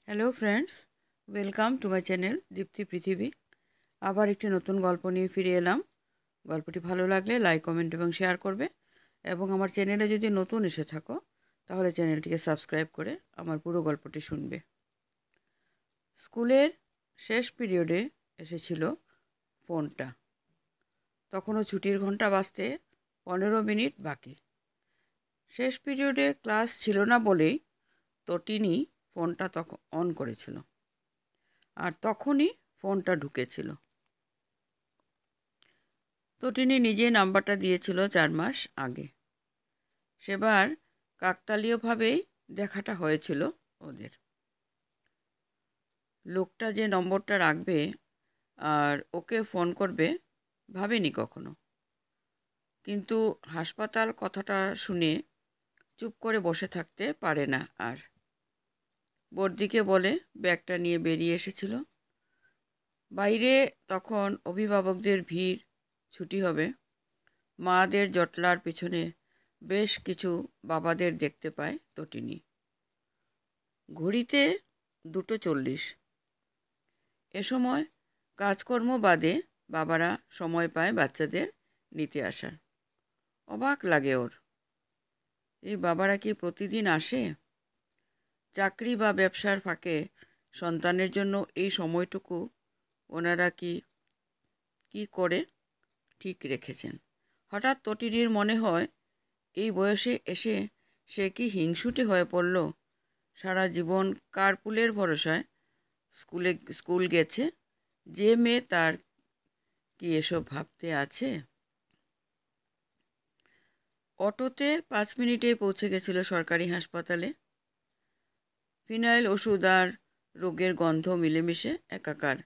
Hello friends, welcome to my channel Dipti Prithibi. আবার একটি নতুন গল্প নিয়ে ফিরে এলাম। গল্পটি ভালো লাগলে লাইক, কমেন্ট এবং শেয়ার করবে, এবং আমার চ্যানেলে যদি নতুন এসে থাকো তাহলে চ্যানেলটিকে সাবস্ক্রাইব করে আমার পুরো গল্পটি শুনবে। স্কুলের শেষ পিরিয়ডে এসেছিল ফোনটা। তখনও ছুটির ঘন্টা বাজতে 15 মিনিট বাকি। শেষ পিরিয়ডে ক্লাস ছিল না বলেই তটিনী ফোনটা তখন অন করেছিল, আর তখনই ফোনটা ঢুকেছিল। তটিনী নিজে নাম্বারটা দিয়েছিল 4 মাস আগে। সেবার কাকতালীয়ভাবেই দেখাটা হয়েছিল ওদের। লোকটা যে নম্বরটা রাখবে আর ওকে ফোন করবে ভাবেনি কখনো। কিন্তু হাসপাতাল কথাটা শুনে চুপ করে বসে থাকতে পারে না আর। বর্দিকে বলে ব্যাগটা নিয়ে বেরিয়ে এসেছিল। বাইরে তখন অভিভাবকদের ভিড়, ছুটি হবে। মাদের জটলার পিছনে বেশ কিছু বাবাদের দেখতে পায় তটিনী। ঘড়িতে 2:40। এ সময় কাজকর্ম বাদে বাবারা সময় পায় বাচ্চাদের নিতে আসার। অবাক লাগে ওর। এই বাবারা কি প্রতিদিন আসে? চাকরি বা ব্যবসার ফাঁকে সন্তানের জন্য এই সময়টুকু ওনারা কি করে ঠিক রেখেছেন? হঠাৎ তটিনীর মনে হয়, এই বয়সে এসে সে কি হিংসুটে হয়ে পড়ল। সারা জীবন কার্পুলের ভরসায় স্কুল গেছে। যে মেয়ে তার কি এসব ভাবতে আছে? অটোতে 5 মিনিটে পৌঁছে গেছিল সরকারি হাসপাতালে। ফিনাইল, ওষুধ আর রোগের গন্ধ মিলেমিশে একাকার।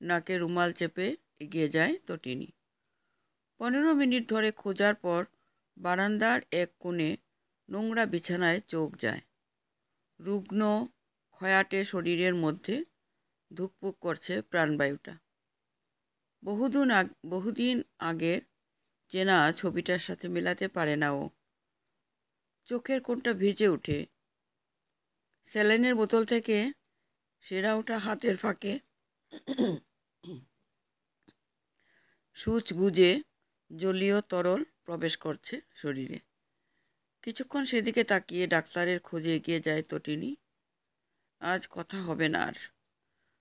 নাকে রুমাল চেপে এগিয়ে যায় তটিনী। 15 মিনিট ধরে খোঁজার পর বারান্দার এক কোণে নোংরা বিছানায় চোখ যায়। রুগ্ন খয়াটে শরীরের মধ্যে ধুকপুক করছে প্রাণবায়ুটা। বহুদিন আগের চেনা ছবিটার সাথে মেলাতে পারে না ও। চোখের কোণটা ভিজে ওঠে। স্যালাইনের বোতল থেকে সেরা ওঠা হাতের ফাঁকে সূচ গুজে জলীয় তরল প্রবেশ করছে শরীরে। কিছুক্ষণ সেদিকে তাকিয়ে ডাক্তারের খোঁজে এগিয়ে যায় তটিনী। আজ কথা হবে না আর।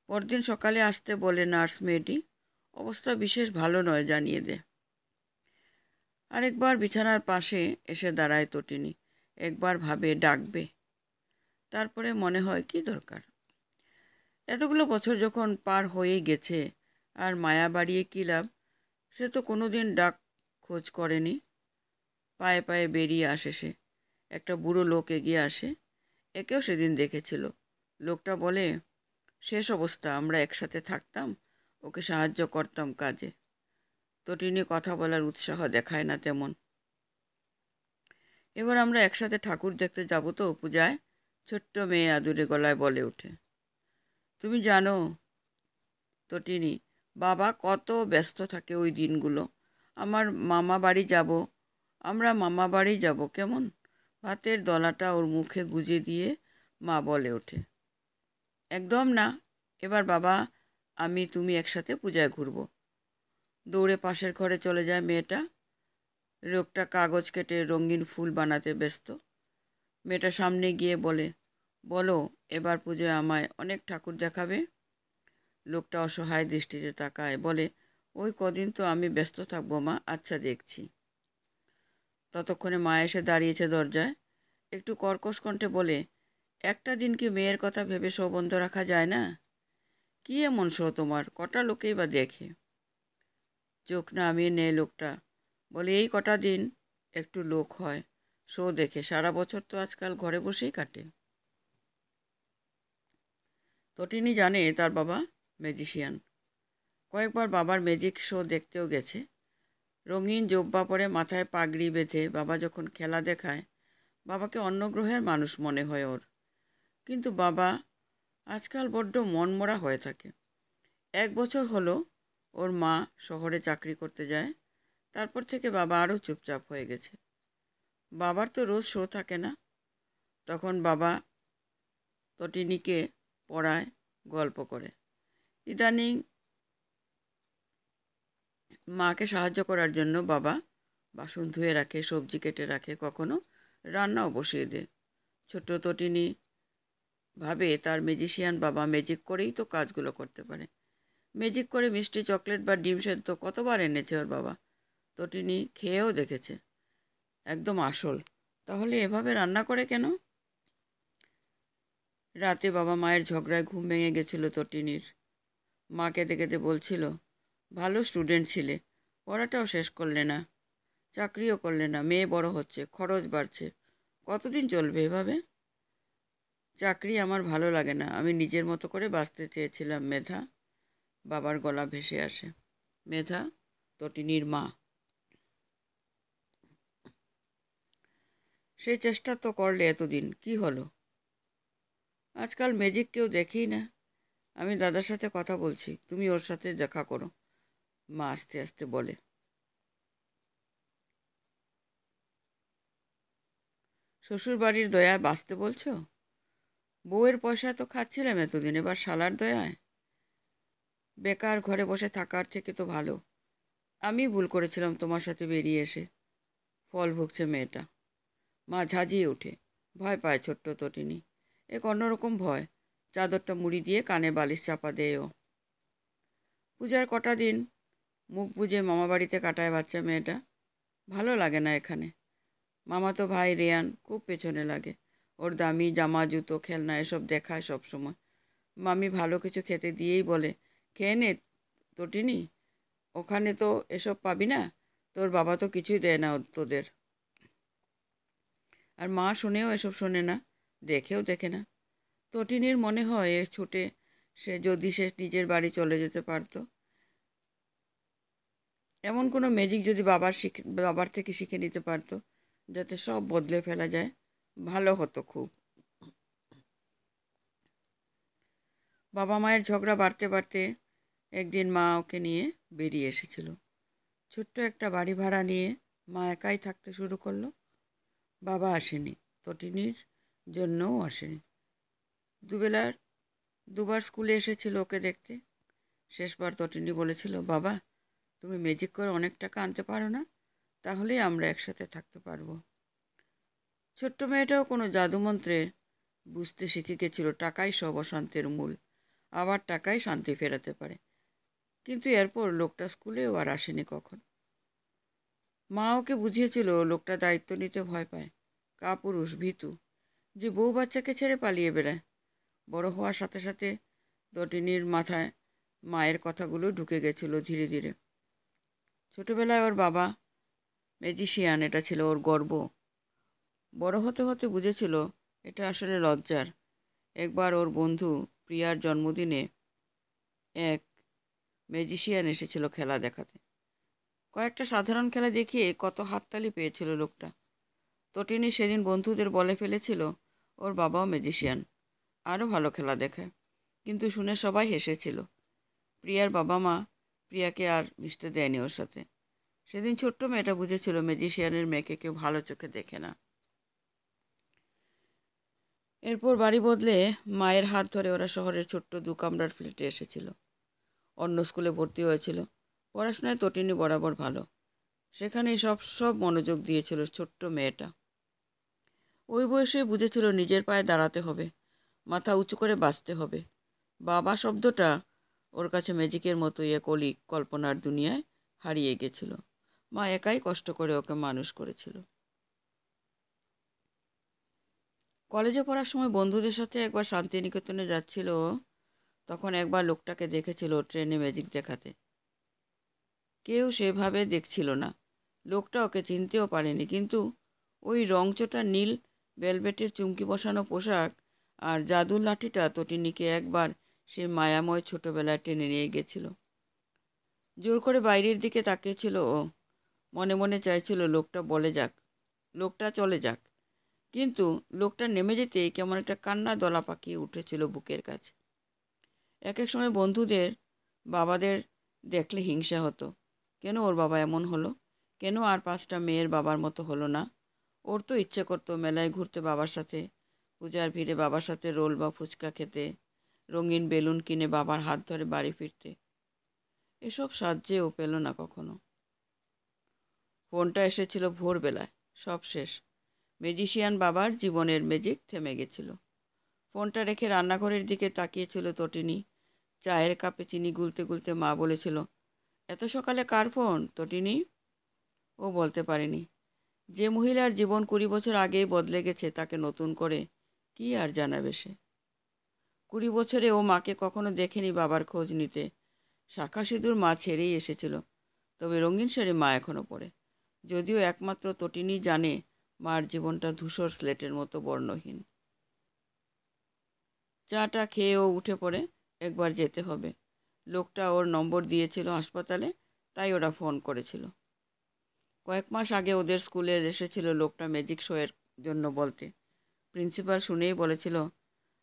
পরদিন সকালে আসতে বলে নার্স মেয়েটি। অবস্থা বিশেষ ভালো নয়, জানিয়ে দে। আরেকবার বিছানার পাশে এসে দাঁড়ায় তটিনী। একবার ভাবে ডাকবে, তারপরে মনে হয় কি দরকার। এতগুলো বছর যখন পার হয়ে গেছে, আর মায়া বাড়িয়ে কী লাভ? সে তো কোনোদিন ডাক খোঁজ করেনি। পায়ে পায়ে বেরিয়ে আসে সে। একটা বুড়ো লোক এগিয়ে আসে। একেও সেদিন দেখেছিল। লোকটা বলে, শেষ অবস্থা, আমরা একসাথে থাকতাম, ওকে সাহায্য করতাম কাজে। তটিনী কথা বলার উৎসাহ দেখায় না তেমন। এবার আমরা একসাথে ঠাকুর দেখতে যাব তো পূজায়? ছোট্ট মেয়ে আদুরে গলায় বলে ওঠে। তুমি জানো তটিনী, বাবা কত ব্যস্ত থাকে ওই দিনগুলো। আমরা মামা বাড়ি যাব কেমন? ভাতের দলাটা ওর মুখে গুজে দিয়ে মা বলে ওঠে, একদম না। এবার বাবা, তুমি একসাথে পূজায় ঘুরব। দৌড়ে পাশের ঘরে চলে যায় মেয়েটা। লোকটা কাগজ কেটে রঙিন ফুল বানাতে ব্যস্ত। মেয়েটা সামনে গিয়ে বলে, বলো এবার পুজোয় আমায় অনেক ঠাকুর দেখাবে? লোকটা অসহায় দৃষ্টিতে তাকায়, বলে, ওই কদিন তো আমি ব্যস্ত থাকবো মা, আচ্ছা দেখছি। ততক্ষণে মা এসে দাঁড়িয়েছে দরজায়। একটু কর্কশ কণ্ঠে বলে, একটা দিন কি মেয়ের কথা ভেবে শো বন্ধ রাখা যায় না? কি এমন শো তোমার? কটা লোকেই বা দেখে? চোখ নামিয়ে নেয় লোকটা। বলে, এই কটা দিন একটু লোক হয় শো দেখে, সারা বছর তো আজকাল ঘরে বসেই কাটে। তটিনী জানে তার বাবা ম্যাজিশিয়ান। কয়েকবার বাবার ম্যাজিক শো দেখতেও গেছে। রঙিন জোব্বা পরে মাথায় পাগড়ি বেঁধে বাবা যখন খেলা দেখায়, বাবাকে অন্য গ্রহের মানুষ মনে হয় ওর। কিন্তু বাবা আজকাল বড্ড মনমরা হয়ে থাকে। 1 বছর হলো ওর মা শহরে চাকরি করতে যায়। তারপর থেকে বাবা আরও চুপচাপ হয়ে গেছে। বাবার তো রোজ শো থাকে না। তখন বাবা তটিনীকে পড়ায়, গল্প করে। ইদানিং মাকে সাহায্য করার জন্য বাবা বাসন ধুয়ে রাখে, সবজি কেটে রাখে, কখনো রান্নাও বসিয়ে দেয়। ছোট্ট তটিনী ভাবে তার ম্যাজিশিয়ান বাবা ম্যাজিক করেই তো কাজগুলো করতে পারে। ম্যাজিক করে মিষ্টি, চকলেট বা ডিম সেদ্ধ কতবার এনেছে ওর বাবা। তটিনী খেয়েও দেখেছে, একদম আসল। তাহলে এভাবে রান্না করে কেন? রাতে বাবা মায়ের ঝগড়ায় ঘুম ভেঙে গেছিল তটিনীর। মা কেঁদে কেঁদে বলছিল, ভালো স্টুডেন্ট ছিলে, পড়াটাও শেষ করলে না, চাকরিও করলে না, মেয়ে বড় হচ্ছে, খরচ বাড়ছে, কতদিন চলবে এভাবে? চাকরি আমার ভালো লাগে না, আমি নিজের মতো করে বাঁচতে চেয়েছিলাম মেধা। বাবার গলা ভেসে আসে। মেধা তটিনীর মা। সেই চেষ্টা তো করলে এতদিন, কি হলো? আজকাল ম্যাজিক কেউ দেখেই না। আমি দাদার সাথে কথা বলছি, তুমি ওর সাথে দেখা করো, মা আস্তে আস্তে বলে। শ্বশুর বাড়ির দয়ায় বাঁচতে বলছো? বউয়ের পয়সা তো খাচ্ছিলাম এতদিন, এবার শালার দয়ায়? বেকার ঘরে বসে থাকার থেকে তো ভালো। আমি ভুল করেছিলাম তোমার সাথে বেরিয়ে এসে। ফল ভুগছে মেয়েটা। মা ঝাঁঝিয়ে ওঠে, ভয় পায় ছোট্ট তটিনী। এক অন্যরকম ভয়। চাদরটা মুড়ি দিয়ে কানে বালিশ চাপা দেয় ও। পূজার কটা দিন মুখ বুজে মামাবাড়িতে কাটায় বাচ্চা মেয়েটা। ভালো লাগে না এখানে। মামাতো ভাই রেয়ান খুব পেছনে লাগে। ওর দামি জামা, জুতো, খেলনা এসব দেখায় সব সময়। মামি ভালো কিছু খেতে দিয়েই বলে, খেয়ে নে তটিনী, ওখানে তো এসব পাবি না, তোর বাবা তো কিছুই দেয় না তোদের। আর মা শুনেও এসব শোনে না, দেখেও দেখে না। তটিনীর মনে হয় এ ছুটে সে নিজের বাড়ি চলে যেতে পারতো। এমন কোনো ম্যাজিক যদি বাবার থেকে শিখে নিতে পারতো, যাতে সব বদলে ফেলা যায়, ভালো হতো খুব। বাবা মায়ের ঝগড়া বাড়তে বাড়তে একদিন মা ওকে নিয়ে বেরিয়ে এসেছিল। ছোট্ট একটা বাড়ি ভাড়া নিয়ে মা একাই থাকতে শুরু করলো। বাবা আসেনি, তটিনীর জন্যও আসেনি। দুবেলার দুবার স্কুলে এসেছিল ওকে দেখতে। শেষবার তটিনী বলেছিল, বাবা তুমি ম্যাজিক করে অনেক টাকা আনতে পারো না, তাহলেই আমরা একসাথে থাকতে পারবো। ছোট্ট মেয়েটাও কোনো জাদুমন্ত্রে বুঝতে শিখে গেছিল টাকাই সব অশান্তির মূল, আবার টাকাই শান্তি ফেরাতে পারে। কিন্তু এরপর লোকটা স্কুলেও আর আসেনি কখন। মা ওকে বুঝিয়েছিল লোকটা দায়িত্ব নিতে ভয় পায়, কাপুরুষ, ভীতু, যে বউ বাচ্চাকে ছেড়ে পালিয়ে বেড়ায়। বড় হওয়ার সাথে সাথে তটিনীর মাথায় মায়ের কথাগুলো ঢুকে গেছিল ধীরে ধীরে। ছোটবেলায় ওর বাবা ম্যাজিশিয়ান, এটা ছিল ওর গর্ব। বড় হতে হতে বুঝেছিল এটা আসলে লজ্জার। একবার ওর বন্ধু প্রিয়ার জন্মদিনে এক ম্যাজিশিয়ান এসেছিল খেলা দেখাতে। কয়েকটা সাধারণ খেলা দেখিয়ে কত হাততালি পেয়েছিল লোকটা। তটিনী সেদিন বন্ধুদের বলে ফেলেছিল ওর বাবাও ম্যাজিশিয়ান, আরও ভালো খেলা দেখায়। কিন্তু শুনে সবাই হেসেছিল। প্রিয়ার বাবা মা প্রিয়াকে আর মিশতে দেয়নি ওর সাথে। সেদিন ছোট্ট মেয়েটা বুঝেছিল ম্যাজিশিয়ানের মেয়েকে কেউ ভালো চোখে দেখে না। এরপর বাড়ি বদলে মায়ের হাত ধরে ওরা শহরের ছোট্ট 2 কামরার ফ্ল্যাটে এসেছিল। অন্য স্কুলে ভর্তি হয়েছিল। পড়াশোনায় তটিনী বরাবর ভালো। সেখানেই সব মনোযোগ দিয়েছিল ছোট্ট মেয়েটা। ওই বয়সে বুঝেছিল নিজের পায়ে দাঁড়াতে হবে, মাথা উঁচু করে বাঁচতে হবে। বাবা শব্দটা ওর কাছে ম্যাজিকের মতোই এক অলীক কল্পনার দুনিয়ায় হারিয়ে গেছিল। মা একাই কষ্ট করে ওকে মানুষ করেছিল। কলেজে পড়ার সময় বন্ধুদের সাথে একবার শান্তিনিকেতনে যাচ্ছিল ও। তখন একবার লোকটাকে দেখেছিল ট্রেনে ম্যাজিক দেখাতে। কেউ সেভাবে দেখছিল না। লোকটা ওকে চিনতেও পারেনি, কিন্তু ওই রংচটা নীল ভেলভেটের চুমকি বসানো পোশাক আর জাদুর লাঠিটা তটিনীকে একবার সে মায়াময় ছোটবেলায় টেনে নিয়ে গেছিল। জোর করে বাইরের দিকে তাকিয়েছিল ও। মনে মনে চাইছিল লোকটা চলে যাক। কিন্তু লোকটা নেমে যেতেই কেমন একটা কান্না দলা পাকিয়ে উঠেছিল বুকের কাছে। এক এক সময় বন্ধুদের বাবাদের দেখলে হিংসা হতো। কেন ওর বাবা এমন হলো? কেন আর 5টা মেয়ের বাবার মতো হলো না? ওর তো ইচ্ছে করতো মেলায় ঘুরতে বাবার সাথে, পূজার ভিড়ে বাবার সাথে রোল বা ফুচকা খেতে, রঙিন বেলুন কিনে বাবার হাত ধরে বাড়ি ফিরতে। এসব সাহায্যেও পেল না কখনো। ফোনটা এসেছিল ভোরবেলায়। সব শেষ। ম্যাজিশিয়ান বাবার জীবনের ম্যাজিক থেমে গেছিল। ফোনটা রেখে রান্নাঘরের দিকে তাকিয়েছিল তটিনী। চায়ের কাপে চিনি গুলতে গুলতে মা বলেছিল, এত সকালে কার ফোন তটিনী? ও বলতে পারেনি। যে মহিলার জীবন 20 বছর আগেই বদলে গেছে তাকে নতুন করে কি আর জানাবে সে? 20 বছরে ও মাকে কখনো দেখেনি বাবার খোঁজ নিতে। শাঁখা সিঁদুর মা ছেড়েই এসেছিল, তবে রঙিন শাড়ি মা এখনো পরে। যদিও একমাত্র তটিনী জানে মার জীবনটা ধূসর স্লেটের মতো বর্ণহীন। চাটা খেয়ে ও উঠে পড়ে। একবার যেতে হবে। লোকটা ওর নম্বর দিয়েছিল হাসপাতালে, তাই ওরা ফোন করেছিল। কয়েক মাস আগে ওদের স্কুলে এসেছিল লোকটা ম্যাজিক শোয়ের জন্য বলতে। প্রিন্সিপাল শুনেই বলেছিল,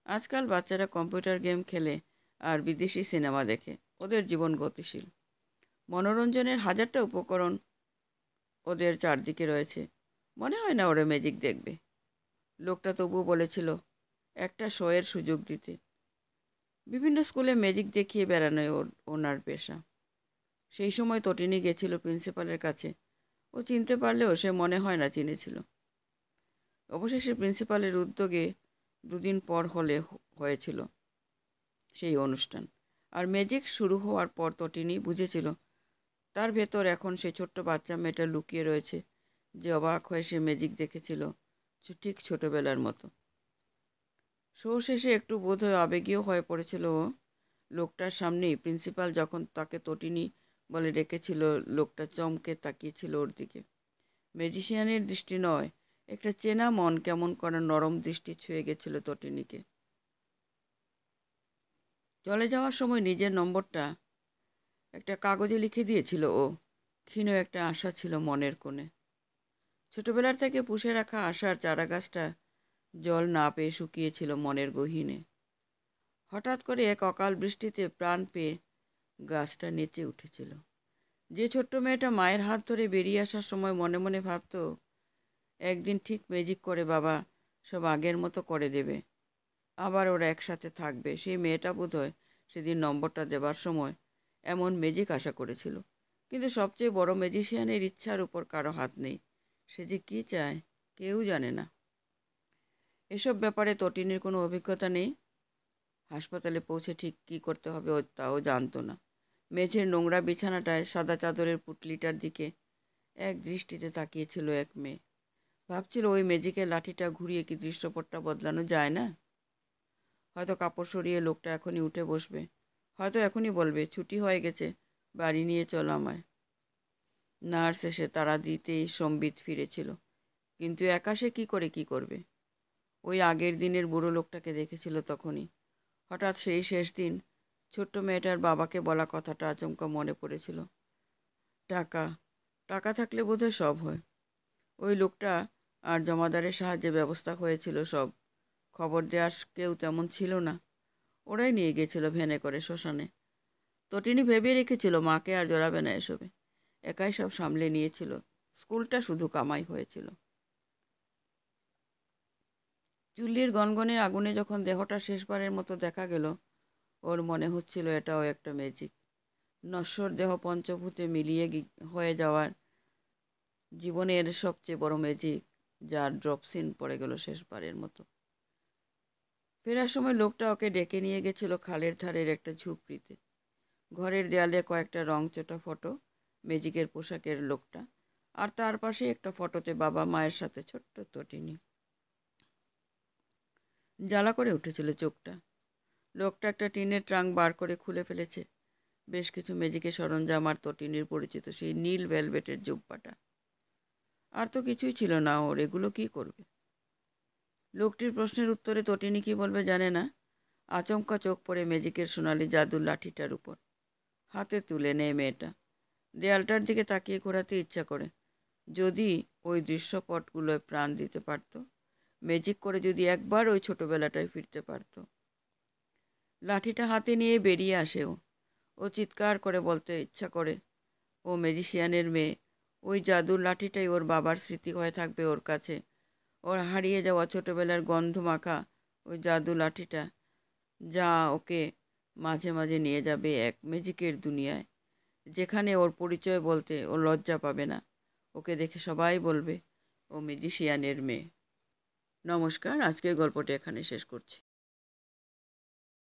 আজকাল বাচ্চারা কম্পিউটার গেম খেলে আর বিদেশি সিনেমা দেখে। ওদের জীবন গতিশীল। মনোরঞ্জনের হাজারটা উপকরণ ওদের চারদিকে রয়েছে। মনে হয় না ওরা ম্যাজিক দেখবে। লোকটা তবু বলেছিল একটা শোয়ের সুযোগ দিতে। বিভিন্ন স্কুলে ম্যাজিক দেখিয়ে বেড়ানোই ওনার পেশা। সেই সময় তটিনী গেছিল প্রিন্সিপালের কাছে। ও চিনতে পারলেও সে মনে হয় না চিনেছিল। অবশেষে প্রিন্সিপালের উদ্যোগে 2 দিন পর হয়েছিল সেই অনুষ্ঠান। আর ম্যাজিক শুরু হওয়ার পর তটিনী বুঝেছিল তার ভেতর এখন সেই ছোট্ট বাচ্চা মেয়েটা লুকিয়ে রয়েছে, যে অবাক হয়ে সে ম্যাজিক দেখেছিল ঠিক ছোটবেলার মতো। শো শেষে একটু বোধহয় আবেগীয় হয়ে পড়েছিল ও। লোকটার সামনেই প্রিন্সিপাল যখন তাকে তটিনী বলে ডেকেছিল, লোকটা চমকে তাকিয়েছিল ওর দিকে। ম্যাজিশিয়ানের দৃষ্টি নয়, একটা চেনা মন কেমন করা নরম দৃষ্টি ছুঁয়ে গেছিল তটিনীকে। চলে যাওয়ার সময় নিজের নম্বরটা একটা কাগজে লিখে দিয়েছিল ও। ক্ষীণ একটা আশা ছিল মনের কোণে। ছোটবেলার থেকে পুষে রাখা আশার চারাগাছটা জল না পেয়ে শুকিয়েছিল মনের গহীনে। হঠাৎ করে এক অকাল বৃষ্টিতে প্রাণ পেয়ে গাছটা নেচে উঠেছিল। যে ছোট্ট মেয়েটা মায়ের হাত ধরে বেরিয়ে আসার সময় মনে মনে ভাবত, একদিন ঠিক ম্যাজিক করে বাবা সব আগের মতো করে দেবে, আবার ওরা একসাথে থাকবে, সেই মেয়েটা বোধহয় সেদিন নম্বরটা দেবার সময় এমন ম্যাজিক আশা করেছিল। কিন্তু সবচেয়ে বড় ম্যাজিশিয়ানের ইচ্ছার উপর কারো হাত নেই। সে যে কী চায় কেউ জানে না। এসব ব্যাপারে তটিনীর কোনো অভিজ্ঞতা নেই। হাসপাতালে পৌঁছে ঠিক কী করতে হবে ও তাও জানতো না। মেঝের নোংরা বিছানাটায় সাদা চাদরের পুটলিটার দিকে এক দৃষ্টিতে তাকিয়েছিল এক মেয়ে। ভাবছিল ওই ম্যাজিকের লাঠিটা ঘুরিয়ে কি দৃশ্যপটটা বদলানো যায় না? হয়তো কাপড় সরিয়ে লোকটা এখনই উঠে বসবে। হয়তো এখনই বলবে, ছুটি হয়ে গেছে, বাড়ি নিয়ে চল আমায়। নার্স এসে তাড়া দিতেই সম্বিত ফিরেছিল। কিন্তু একা সে কী করে কী করবে? ওই আগের দিনের বুড়ো লোকটাকে দেখেছিল তখনই। হঠাৎ সেই শেষ দিন ছোট্ট মেয়েটার বাবাকে বলা কথাটা আচমকা মনে পড়েছিল। টাকা, টাকা থাকলে বোধহয় সব হয়। ওই লোকটা আর জমাদারের সাহায্যে ব্যবস্থা হয়েছিল সব। খবর দেওয়ার কেউ তেমন ছিল না। ওরাই নিয়ে গিয়েছিল ভ্যানে করে শ্মশানে। তটিনী ভেবে রেখেছিল মাকে আর জড়াবে না এসবে। একাই সব সামলে নিয়েছিল। স্কুলটা শুধু কামাই হয়েছিল। চুল্লির গনগনে আগুনে যখন দেহটা শেষবারের মতো দেখা গেল, ওর মনে হচ্ছিল এটাও একটা ম্যাজিক। নশ্বর দেহ পঞ্চভূতে মিলিয়ে হয়ে যাওয়ার জীবনের সবচেয়ে বড় ম্যাজিক, যার ড্রপ সিন পড়ে গেল শেষবারের মতো। ফেরার সময় লোকটা ওকে ডেকে নিয়ে গেছিল খালের ধারের একটা ঝুপড়িতে। ঘরের দেয়ালে কয়েকটা রংচটা ফটো, ম্যাজিকের পোশাকের লোকটা, আর তার পাশে একটা ফটোতে বাবা মায়ের সাথে ছোট্ট তটিনী। জ্বালা করে উঠেছিল চোখটা। লোকটা একটা টিনের ট্রাঙ্ক বার করে খুলে ফেলেছে। বেশ কিছু ম্যাজিকের সরঞ্জাম আর তটিনীর পরিচিত সেই নীল ভেলভেটের জুব্বাটা। আর তো কিছুই ছিল না ওর। এগুলো কি করবে? লোকটির প্রশ্নের উত্তরে তটিনী কি বলবে জানে না। আচমকা চোখ পড়ে ম্যাজিকের সোনালি জাদুর লাঠিটার উপর। হাতে তুলে নেয় মেয়েটা। দেয়ালটার দিকে তাকিয়ে ঘোরাতে ইচ্ছা করে। যদি ওই দৃশ্যপটগুলোয় প্রাণ দিতে পারত, ম্যাজিক করে যদি একবার ওই ছোটবেলাটায় ফিরতে পারত। লাঠিটা হাতে নিয়ে বেরিয়ে আসে ও। ও চিৎকার করে বলতে ইচ্ছা করে, ও ম্যাজিশিয়ানের মেয়ে। ওই জাদুর লাঠিটাই ওর বাবার স্মৃতি হয়ে থাকবে ওর কাছে। ওর হারিয়ে যাওয়া ছোটবেলার গন্ধ মাখা ওই জাদু লাঠিটা যা ওকে মাঝে মাঝে নিয়ে যাবে এক ম্যাজিকের দুনিয়ায়, যেখানে ওর পরিচয় বলতে ও লজ্জা পাবে না। ওকে দেখে সবাই বলবে ও ম্যাজিশিয়ানের মেয়ে। নমস্কার, আজকের গল্পটি এখানে শেষ করছি।